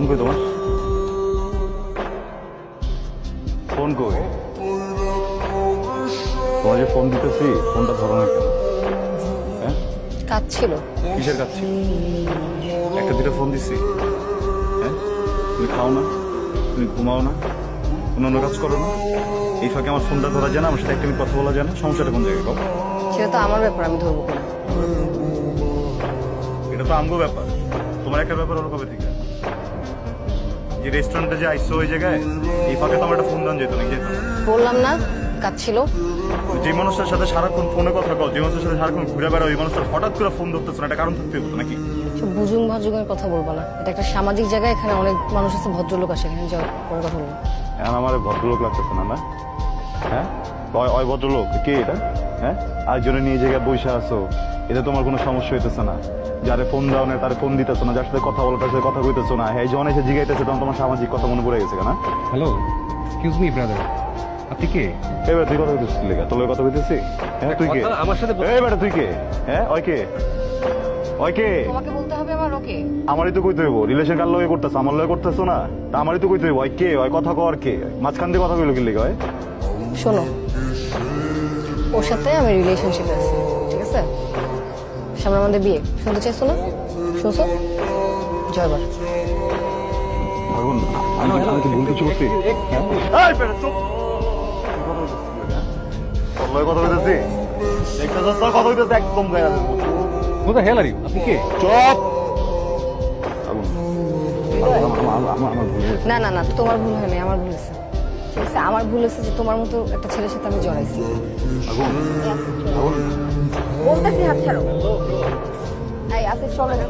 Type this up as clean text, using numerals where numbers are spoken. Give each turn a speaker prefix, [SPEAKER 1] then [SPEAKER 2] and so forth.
[SPEAKER 1] Phone কই তোমার? Phone কই? তোমার যে ফোন দিতেছি ফোনটা ধরো না কেন? হ্যাঁ,
[SPEAKER 2] কাজ ছিল।
[SPEAKER 1] কিসের কাজ ছিল? একটা দুটো ফোন দিছি। হ্যাঁ, তুমি খাও না, তুমি ঘুমাও না, অন্য কাজ করো না, এই ফাঁকে আমার ফোনটা ধরা যায় না, আমার সাথে একটা মিনিট কথা বলা যায় না। সমস্যাটা কোন জায়গায়?
[SPEAKER 2] সেটা তো আমার ব্যাপার, আমি ধরবো কিনা।
[SPEAKER 1] এটা তো আমগো ব্যাপার। তোমার একটা ব্যাপার হলো কবে থেকে যে রেস্টুরেন্টে যে আইসো ওই জায়গায় এই ফাঁকে তো আমার একটা ফোন দেন যেত না, যেত না।
[SPEAKER 2] বললাম না কাজ ছিল।
[SPEAKER 1] যে মানুষটার সাথে সারাক্ষণ ফোনে কথা কও, যে মানুষের সাথে সারাক্ষণ ঘুরে বেড়াও, ওই মানুষটার হঠাৎ করে ফোন ধরতেছ না, একটা কারণ থাকতে হবে নাকি?
[SPEAKER 2] সব বুজুং ভাজুঙের কথা বলবো না, এটা একটা সামাজিক জায়গা, এখানে অনেক মানুষ আছে, ভদ্রলোক আসে, এখানে যাও পরে কথা বলবো।
[SPEAKER 1] এখন আমার ভদ্রলোক লাগতেছে না, না? হ্যাঁ, ওই ভদ্রলোক কে এটা? হ্যাঁ, আরেকজনে নিয়ে জায়গায় বসে আসো, এটা তোমার কোনো সমস্যা হইতেছে না? যারে ফোন দাও না তারে ফোন দিতেছো না, যার সাথে কথা বলো তার সাথে কথা কইতেছো না, হ্যাঁ যখন এসে জিগাইতেছে তখন তোমার সামাজিক কথা মনে পড়ে গেছে না?
[SPEAKER 3] হ্যালো, এক্সকিউজ মি ব্রাদার, আপনি কে?
[SPEAKER 1] এবার তুই কথা কইতেছিস লেখা, তোর কথা কইতেছি? হ্যাঁ তুই কে?
[SPEAKER 3] আমার সাথে
[SPEAKER 1] এই বেটা তুই কে? হ্যাঁ ওই কে? ওই কে?
[SPEAKER 2] তোমাকে বলতে হবে আমার ওকে।
[SPEAKER 1] আমারই তো কইতে হইব, রিলেশন কার লগে করতেছ, আমার লগে করতেছো না, তা আমারই তো কইতে হইব। ওই কে? ওই কথা কর কে? মাঝখান দিয়ে কথা কইলো কি লেগে? হয়
[SPEAKER 2] শোনো, ওর সাথে আমি রিলেশনশিপে আছি, ঠিক আছে? সামনে আমাদের বিয়ে, শুনতে চাইছো না? শুনছো? জয়বার।
[SPEAKER 1] ভাগুন, আমি কি ভুল কিছু করছি? এই বেটা চুপ! তোর লগে কথা কইতেছি? দেখতেছস তোর কথা কইতেছে একদম গায়ে হাত দিবো।
[SPEAKER 3] Who the hell are you? আপনি কে?
[SPEAKER 1] চুপ! আমার ভুল হয়েছে।
[SPEAKER 2] না না না, তোমার ভুল হয়নি, আমার ভুল হয়েছে, ঠিক আছে? আমার ভুল হয়েছে যে তোমার মতো একটা ছেলের সাথে আমি জড়াইছি। বলতেছি হাত ছাড়ো। এই আসে চলে না।